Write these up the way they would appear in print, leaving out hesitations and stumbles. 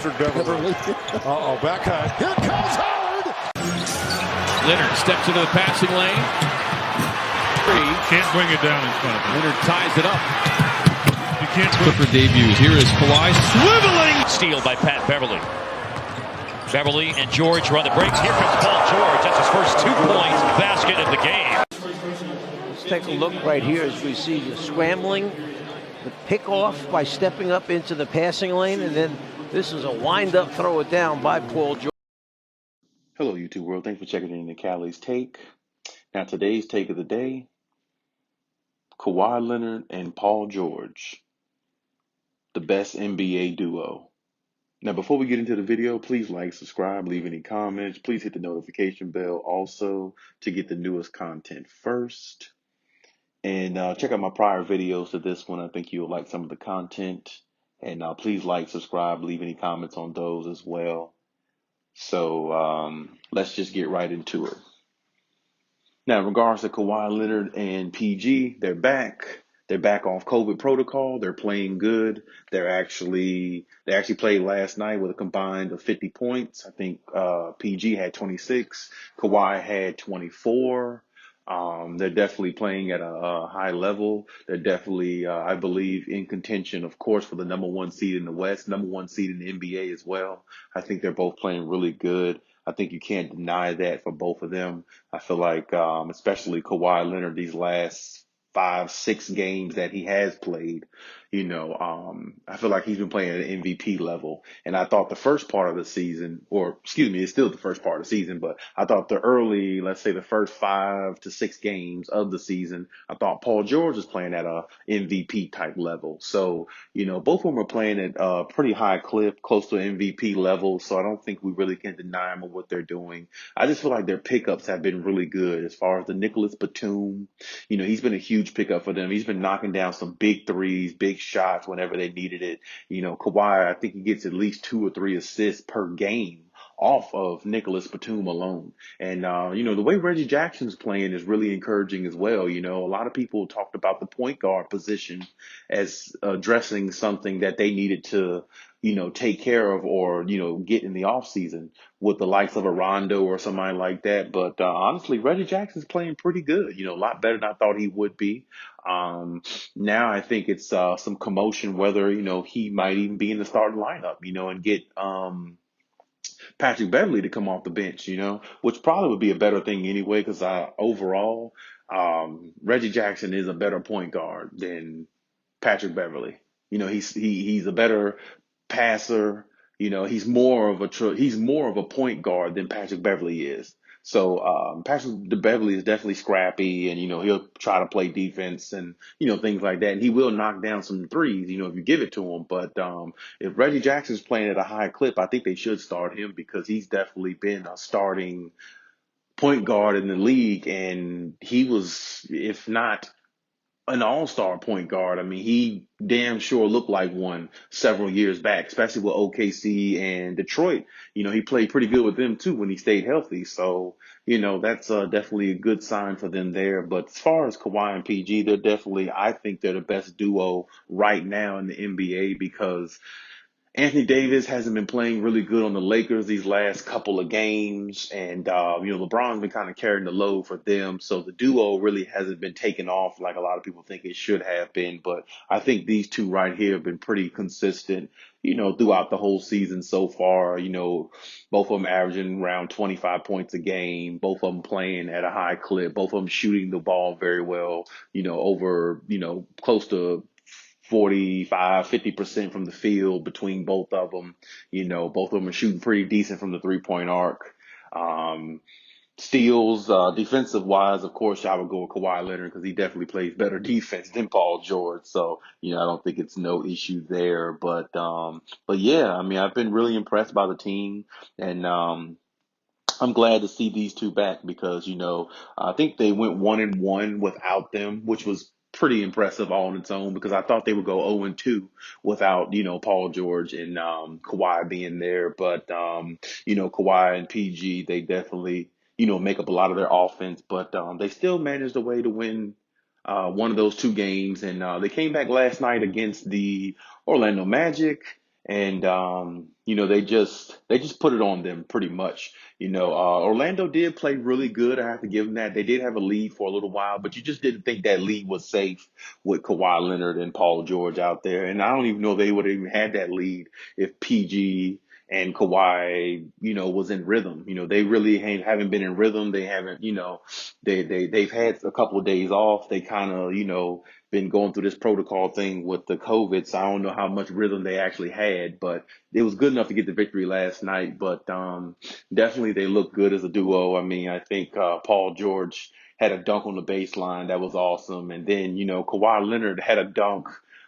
Patrick Beverly. Backhand. Here comes Howard. Leonard steps into the passing lane. Can't bring it down in front of him. Leonard ties it up. You can't Clipper debuts. Here is Kawhi swiveling. Steal by Pat Beverly. Beverly and George run the breaks. Here comes Paul George. That's his first 2 points basket of the game. Let's take a look right here as we see the scrambling, the pick off by stepping up into the passing lane, and then this is a wind up throw it down by Paul George. Hello, YouTube world. Thanks for checking in to Khaliis Take. Now, today's take of the day, Kawhi Leonard and Paul George, the best NBA duo. Now, before we get into the video, please like, subscribe, leave any comments. Please hit the notification bell also to get the newest content first. And check out my prior videos to this one. I think you'll like some of the content. And please like, subscribe, leave any comments on those as well. So let's just get right into it. Now, in regards to Kawhi Leonard and PG, they're back. They're back off COVID protocol. They're playing good. They actually played last night with a combined of 50 points. I think PG had 26. Kawhi had 24. They're definitely playing at a high level. They're definitely, I believe, in contention, of course, for the #1 seed in the West, #1 seed in the NBA as well. I think they're both playing really good. I think you can't deny that for both of them. I feel like, especially Kawhi Leonard, these last 5-6 games that he has played, I feel like he's been playing at an MVP level. And I thought the first part of the season, it's still the first part of the season, but I thought let's say the first 5 to 6 games of the season, I thought Paul George was playing at a MVP type level. So, both of them are playing at a pretty high clip, close to MVP level. So I don't think we really can deny them of what they're doing. I just feel like their pickups have been really good as far as the Nicholas Batum. He's been a huge pickup for them. He's been knocking down some big threes, big shots whenever they needed it. Kawhi, I think he gets at least 2 or 3 assists per game off of Nicholas Batum alone. And, the way Reggie Jackson's playing is really encouraging as well. A lot of people talked about the point guard position as addressing something that they needed to, take care of or, get in the offseason with the likes of a Rondo or somebody like that. But honestly, Reggie Jackson's playing pretty good, a lot better than I thought he would be. Now I think it's some commotion whether, he might even be in the starting lineup, and get Patrick Beverly to come off the bench, which probably would be a better thing anyway, because overall, Reggie Jackson is a better point guard than Patrick Beverly. He's a better passer. He's more of a point guard than Patrick Beverly is. So Patrick Beverly is definitely scrappy, and he'll try to play defense and things like that. And he will knock down some threes, if you give it to him. But if Reggie Jackson's playing at a high clip, I think they should start him because he's definitely been a starting point guard in the league, and he was, if not an all-star point guard. I mean, he damn sure looked like one several years back, especially with OKC and Detroit. He played pretty good with them too when he stayed healthy. So, that's definitely a good sign for them there. But as far as Kawhi and PG, I think they're the best duo right now in the NBA because Anthony Davis hasn't been playing really good on the Lakers these last couple of games. And, LeBron's been kind of carrying the load for them. So the duo really hasn't been taken off like a lot of people think it should have been. But I think these two right here have been pretty consistent, throughout the whole season so far. Both of them averaging around 25 points a game, both of them playing at a high clip, both of them shooting the ball very well, over, close to 45, 50% from the field between both of them. Both of them are shooting pretty decent from the 3-point arc. Steals, defensive wise, of course, I would go with Kawhi Leonard because he definitely plays better defense than Paul George. So, I don't think it's no issue there. But yeah, I mean, I've been really impressed by the team, and I'm glad to see these two back because, I think they went 1-1 without them, which was pretty impressive all on its own because I thought they would go 0-2 without, Paul George and Kawhi being there. But, Kawhi and PG, they definitely, make up a lot of their offense. But they still managed a way to win one of those 2 games. And they came back last night against the Orlando Magic. And they just put it on them pretty much. Orlando did play really good. I have to give them that. They did have a lead for a little while, but you just didn't think that lead was safe with Kawhi Leonard and Paul George out there. And I don't even know they would have even had that lead if PG and Kawhi, was in rhythm. They really haven't been in rhythm. They haven't, they've had a couple of days off. They kind of, been going through this protocol thing with the COVID. So I don't know how much rhythm they actually had, but it was good enough to get the victory last night. But definitely they look good as a duo. I mean, I think Paul George had a dunk on the baseline that was awesome. And then, Kawhi Leonard had a dunk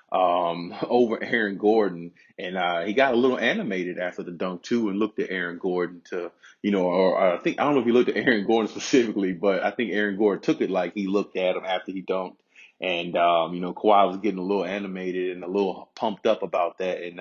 over Aaron Gordon, and he got a little animated after the dunk too, and looked at Aaron Gordon to, or I don't know if he looked at Aaron Gordon specifically, but I think Aaron Gordon took it like he looked at him after he dunked. And, Kawhi was getting a little animated and a little pumped up about that. And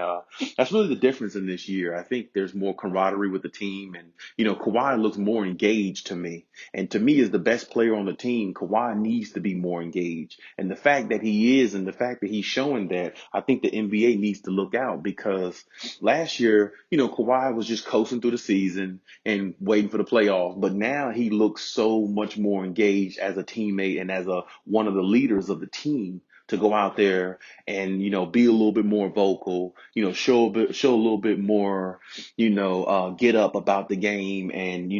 that's really the difference in this year. I think there's more camaraderie with the team. And, Kawhi looks more engaged to me. And to me, as the best player on the team, Kawhi needs to be more engaged. And the fact that he is and the fact that he's showing that, I think the NBA needs to look out, because last year, Kawhi was just coasting through the season and waiting for the playoffs. But now he looks so much more engaged as a teammate and as one of the leaders of the team, to go out there and, be a little bit more vocal, show a little bit more, get up about the game, and,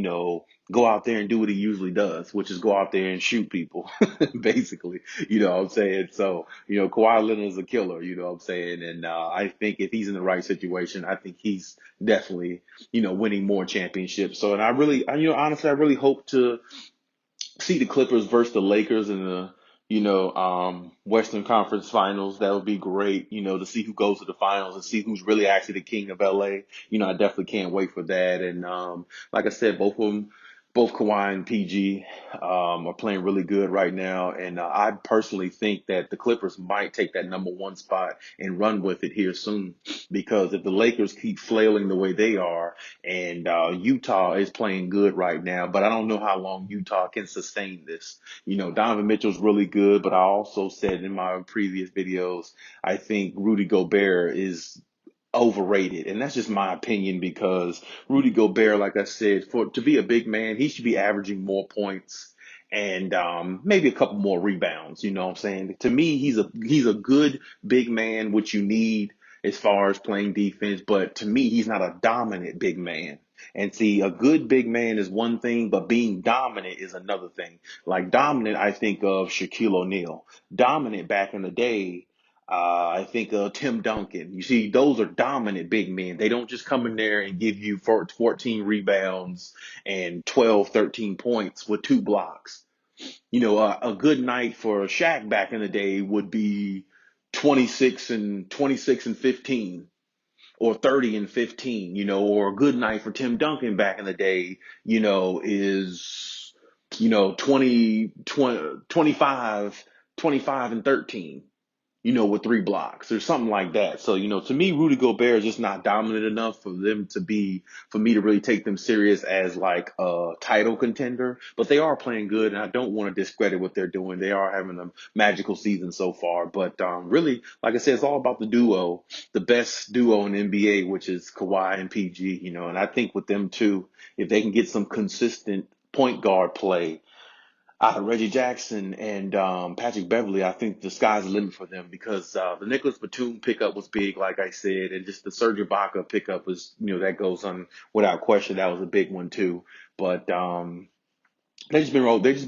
go out there and do what he usually does, which is go out there and shoot people, basically, what I'm saying? So, Kawhi Leonard is a killer, what I'm saying? And I think if he's in the right situation, I think he's definitely, winning more championships. So, and honestly, I really hope to see the Clippers versus the Lakers in the, Western Conference Finals. That would be great, to see who goes to the finals and see who's really actually the king of LA. I definitely can't wait for that. And like I said, both of them, both Kawhi and PG, are playing really good right now. And I personally think that the Clippers might take that number one spot and run with it here soon, because if the Lakers keep flailing the way they are, and Utah is playing good right now, but I don't know how long Utah can sustain this. Donovan Mitchell's really good, but I also said in my previous videos, I think Rudy Gobert is overrated. And that's just my opinion, because Rudy Gobert, like I said, to be a big man, he should be averaging more points and maybe a couple more rebounds. You know what I'm saying? To me, he's a good big man, which you need as far as playing defense. But to me, he's not a dominant big man. And see, a good big man is one thing, but being dominant is another thing. Like dominant, I think of Shaquille O'Neal. Dominant back in the day, I think Tim Duncan. You see, those are dominant big men. They don't just come in there and give you 14 rebounds and 12, 13 points with 2 blocks. A good night for Shaq back in the day would be 26 and 15, or 30 and 15, or a good night for Tim Duncan back in the day, is, 25 and 13. With 3 blocks or something like that. So, to me, Rudy Gobert is just not dominant enough for me to really take them serious as like a title contender. But they are playing good, and I don't want to discredit what they're doing. They are having a magical season so far. But really, like I said, it's all about the duo, the best duo in the NBA, which is Kawhi and PG, and I think with them too, if they can get some consistent point guard play out of Reggie Jackson and Patrick Beverly, I think the sky's the limit for them, because the Nicholas Batum pickup was big, like I said, and just the Serge Ibaka pickup was, that goes on without question. That was a big one too. But they've just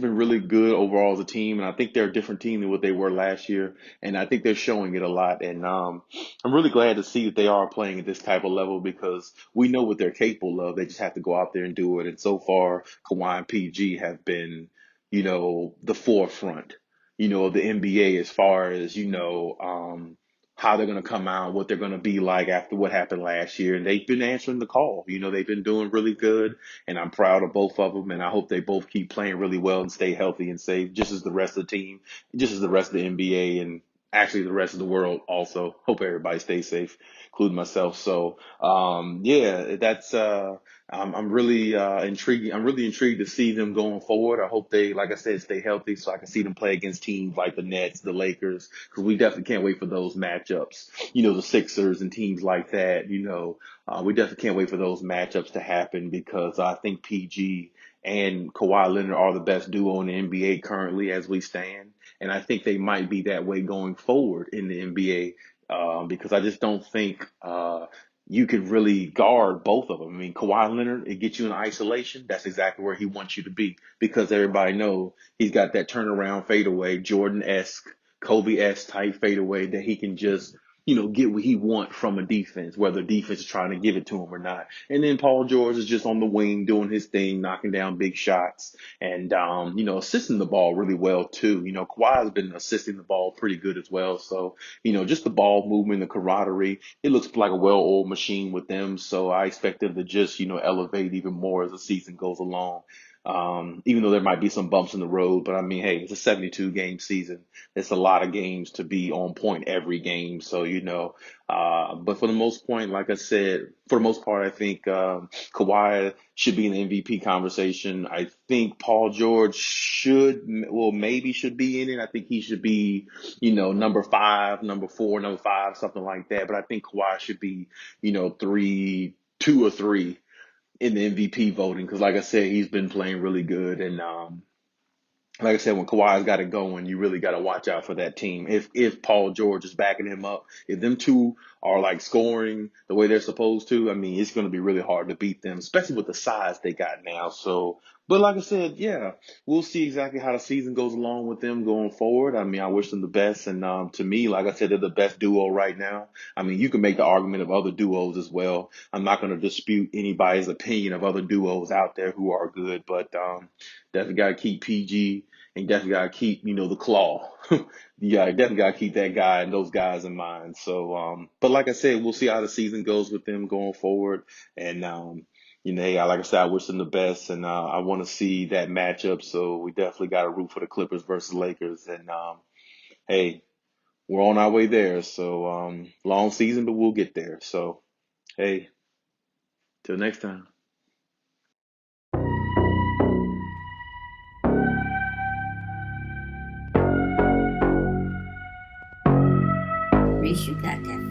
been really good overall as a team, and I think they're a different team than what they were last year, and I think they're showing it a lot. And I'm really glad to see that they are playing at this type of level, because we know what they're capable of. They just have to go out there and do it. And so far, Kawhi and PG have been, the forefront, of the NBA as far as, how they're going to come out, what they're going to be like after what happened last year. And they've been answering the call. They've been doing really good, and I'm proud of both of them. And I hope they both keep playing really well and stay healthy and safe, just as the rest of the team, just as the rest of the NBA. And actually the rest of the world also. Hope everybody stays safe, including myself. So yeah, that's I'm really intrigued. I'm really intrigued to see them going forward. I hope they, like I said, stay healthy so I can see them play against teams like the Nets, the Lakers, because we definitely can't wait for those matchups. The Sixers and teams like that. We definitely can't wait for those matchups to happen because I think PG and Kawhi Leonard are the best duo in the NBA currently as we stand. And I think they might be that way going forward in the NBA because I just don't think you could really guard both of them. I mean, Kawhi Leonard, it gets you in isolation. That's exactly where he wants you to be because everybody knows he's got that turnaround fadeaway, Jordan-esque, Kobe-esque type fadeaway that he can just get what he wants from a defense, whether defense is trying to give it to him or not. And then Paul George is just on the wing doing his thing, knocking down big shots and, assisting the ball really well too. Kawhi has been assisting the ball pretty good as well. So, just the ball movement, the camaraderie, it looks like a well-oiled machine with them. So I expect them to just, elevate even more as the season goes along. Even though there might be some bumps in the road, but I mean, hey, it's a 72 game season. It's a lot of games to be on point every game. So, but for the most point, like I said, for the most part, I think Kawhi should be in the MVP conversation. I think Paul George maybe should be in it. I think he should be, number 5, number 4, number 5, something like that. But I think Kawhi should be, 2 or 3 in the MVP voting because, like I said, he's been playing really good. And like I said, when Kawhi's got it going, you really got to watch out for that team. If Paul George is backing him up, if them two are like scoring the way they're supposed to, I mean, it's going to be really hard to beat them, especially with the size they got now. So, but like I said, yeah, we'll see exactly how the season goes along with them going forward. I mean, I wish them the best. And to me, like I said, they're the best duo right now. I mean, you can make the argument of other duos as well. I'm not going to dispute anybody's opinion of other duos out there who are good, but definitely got to keep PG and definitely got to keep, the claw. Yeah, definitely got to keep that guy and those guys in mind. So, but like I said, we'll see how the season goes with them going forward. And, like I said, I wish them the best and I want to see that matchup. So we definitely got to root for the Clippers versus Lakers. And, hey, we're on our way there. So, long season, but we'll get there. So, hey, till next time. Reese, you got that